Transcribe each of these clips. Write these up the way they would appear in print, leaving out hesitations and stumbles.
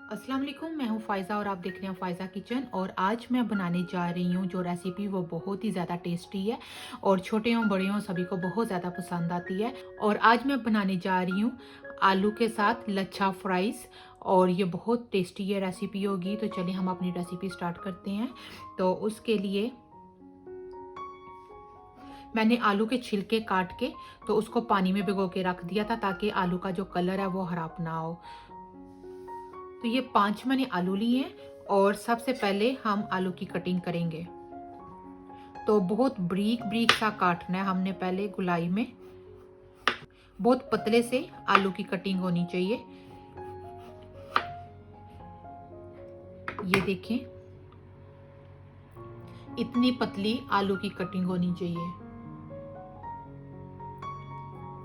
अस्सलाम वालेकुम, मैं हूँ फ़ायज़ा और आप देख रहे हैं फ़ायज़ा किचन। और आज मैं बनाने जा रही हूँ जो रेसिपी वो बहुत ही ज़्यादा टेस्टी है और छोटे हों बड़े हों सभी को बहुत ज़्यादा पसंद आती है। और आज मैं बनाने जा रही हूँ आलू के साथ लच्छा फ्राइज़ और ये बहुत टेस्टी ये रेसिपी होगी। तो चलिए हम अपनी रेसिपी स्टार्ट करते हैं। तो उसके लिए मैंने आलू के छिलके काट के तो उसको पानी में भिगो के रख दिया था ताकि आलू का जो कलर है वो खराब ना हो। तो ये 5 मैंने आलू लिए हैं और सबसे पहले हम आलू की कटिंग करेंगे। तो बहुत बारीक बारीक सा काटना है हमने पहले गोलाई में। बहुत पतले से आलू की कटिंग होनी चाहिए। ये देखें, इतनी पतली आलू की कटिंग होनी चाहिए।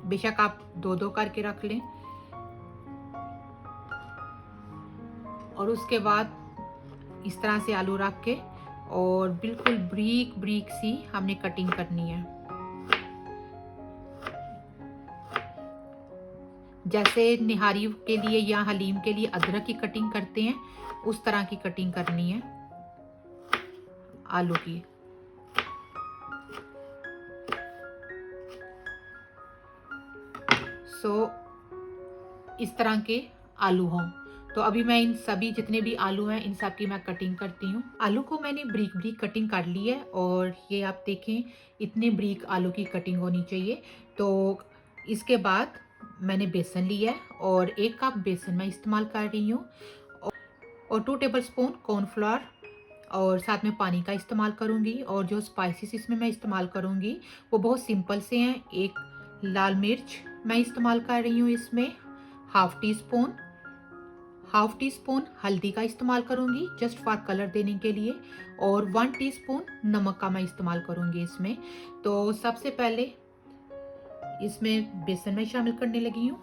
बेशक आप दो दो करके रख लें। और उसके बाद इस तरह से आलू रख के और बिल्कुल बारीक बारीक सी हमने कटिंग करनी है। जैसे निहारी के लिए या हलीम के लिए अदरक की कटिंग करते हैं उस तरह की कटिंग करनी है आलू की। इस तरह के आलू हों। तो अभी मैं इन सभी जितने भी आलू हैं इन सब की मैं कटिंग करती हूँ। आलू को मैंने बारीक बारीक कटिंग कर ली है और ये आप देखें इतने बारीक आलू की कटिंग होनी चाहिए। तो इसके बाद मैंने बेसन लिया है और 1 कप बेसन मैं इस्तेमाल कर रही हूँ और 2 टेबलस्पून कॉर्नफ्लोर और साथ में पानी का इस्तेमाल करूँगी। और जो स्पाइसेस इसमें मैं इस्तेमाल करूँगी वो बहुत सिंपल से हैं। 1 लाल मिर्च मैं इस्तेमाल कर रही हूँ इसमें, हाफ टी स्पून हल्दी का इस्तेमाल करूंगी जस्ट फॉर कलर देने के लिए और 1 टीस्पून नमक का मैं इस्तेमाल करूंगी इसमें। तो सबसे पहले इसमें बेसन में शामिल करने लगी हूँ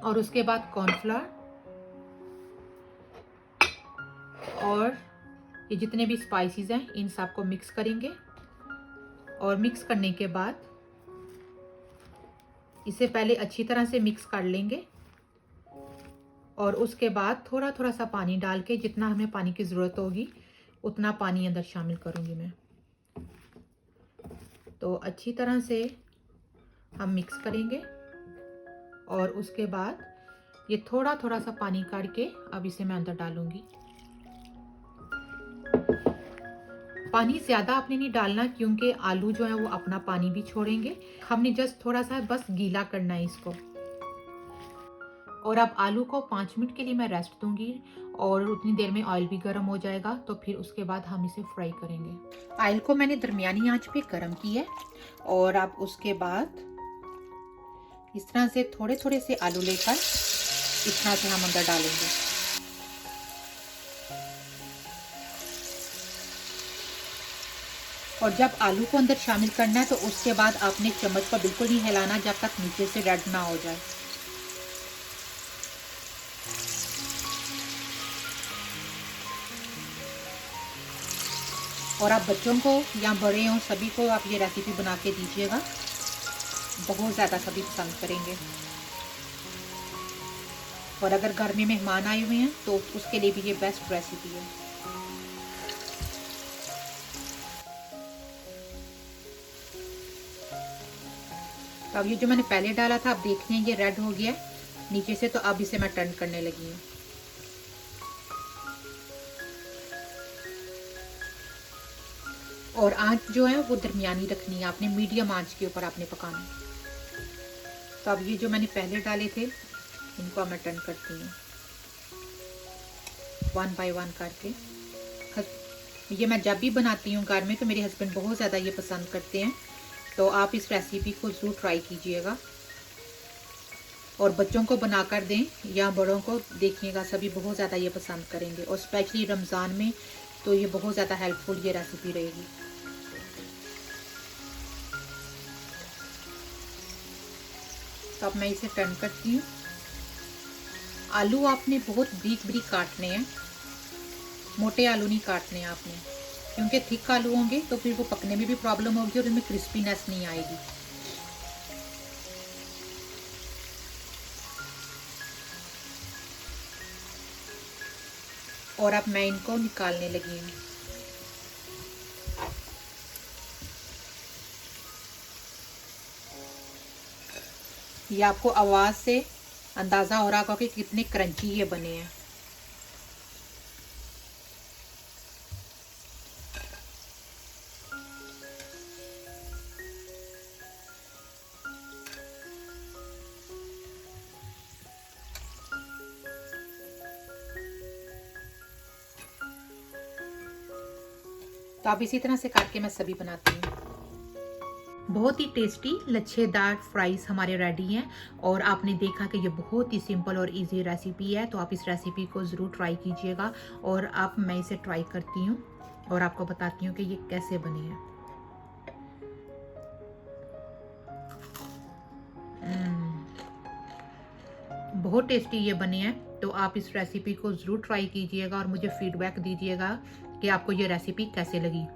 और उसके बाद कॉर्नफ्लोर और ये जितने भी स्पाइसेस हैं इन सब को मिक्स करेंगे। और मिक्स करने के बाद इसे पहले अच्छी तरह से मिक्स कर लेंगे और उसके बाद थोड़ा थोड़ा सा पानी डाल के जितना हमें पानी की ज़रूरत होगी उतना पानी अंदर शामिल करूँगी मैं। तो अच्छी तरह से हम मिक्स करेंगे और उसके बाद ये थोड़ा थोड़ा सा पानी करके अब इसे मैं अंदर डालूंगी। पानी ज़्यादा आपने नहीं डालना क्योंकि आलू जो है वो अपना पानी भी छोड़ेंगे। हमने जस्ट थोड़ा सा बस गीला करना है इसको। और अब आलू को 5 मिनट के लिए मैं रेस्ट दूंगी और उतनी देर में ऑयल भी गर्म हो जाएगा। तो फिर उसके बाद हम इसे फ्राई करेंगे। ऑयल को मैंने दरमियानी आंच पे गर्म किया और अब उसके बाद इस तरह से थोड़े थोड़े से आलू लेकर इस तरह से हम अंदर डालेंगे। और जब आलू को अंदर शामिल करना है तो उसके बाद आपने चम्मच को बिल्कुल नहीं हिलाना जब तक नीचे से रेड ना हो जाए। और आप बच्चों को या बड़े हों सभी को आप ये रेसिपी बना के दीजिएगा, बहुत ज़्यादा सभी पसंद करेंगे। और अगर घर में मेहमान आए हुए हैं तो उसके लिए भी ये बेस्ट रेसिपी है। तो अब ये जो मैंने पहले डाला था आप देख रहे हैं ये रेड हो गया नीचे से। तो अब इसे मैं टर्न करने लगी हूँ। और आंच जो है वो दरमियानी रखनी है आपने, मीडियम आंच के ऊपर आपने पकाना है। तो अब ये जो मैंने पहले डाले थे इनको मैं टर्न करती हूँ 1 बाय 1 करके। ये मैं जब भी बनाती हूँ घर में तो मेरे हस्बैंड बहुत ज़्यादा ये पसंद करते हैं। तो आप इस रेसिपी को ज़रूर ट्राई कीजिएगा और बच्चों को बनाकर दें या बड़ों को, देखिएगा सभी बहुत ज़्यादा ये पसंद करेंगे। और स्पेशली रमज़ान में तो ये बहुत ज़्यादा हेल्पफुल ये रेसिपी रहेगी। तो अब मैं इसे टर्न करती हूँ। आलू आपने बहुत बारीक बारीक काटने हैं, मोटे आलू नहीं काटने हैं आपने, क्योंकि थिक आलू होंगे तो फिर वो पकने में भी प्रॉब्लम होगी और इनमें क्रिस्पीनेस नहीं आएगी। और अब मैं इनको निकालने लगी हूँ। ये आपको आवाज़ से अंदाज़ा हो रहा होगा कि कितने क्रंची ये बने हैं। तो अब इसी तरह से करके मैं सभी बनाती हूँ। बहुत ही टेस्टी लच्छेदार फ्राइज़ हमारे रेडी हैं और आपने देखा कि ये बहुत ही सिंपल और इजी रेसिपी है। तो आप इस रेसिपी को ज़रूर ट्राई कीजिएगा और अब मैं इसे ट्राई करती हूँ और आपको बताती हूँ कि ये कैसे बने हैं। बहुत टेस्टी ये बने हैं। तो आप इस रेसिपी को ज़रूर ट्राई कीजिएगा और मुझे फीडबैक दीजिएगा कि आपको ये रेसिपी कैसे लगी।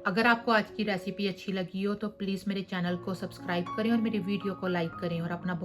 अगर आपको आज की रेसिपी अच्छी लगी हो तो प्लीज़ मेरे चैनल को सब्सक्राइब करें और मेरी वीडियो को लाइक करें और अपना बहुत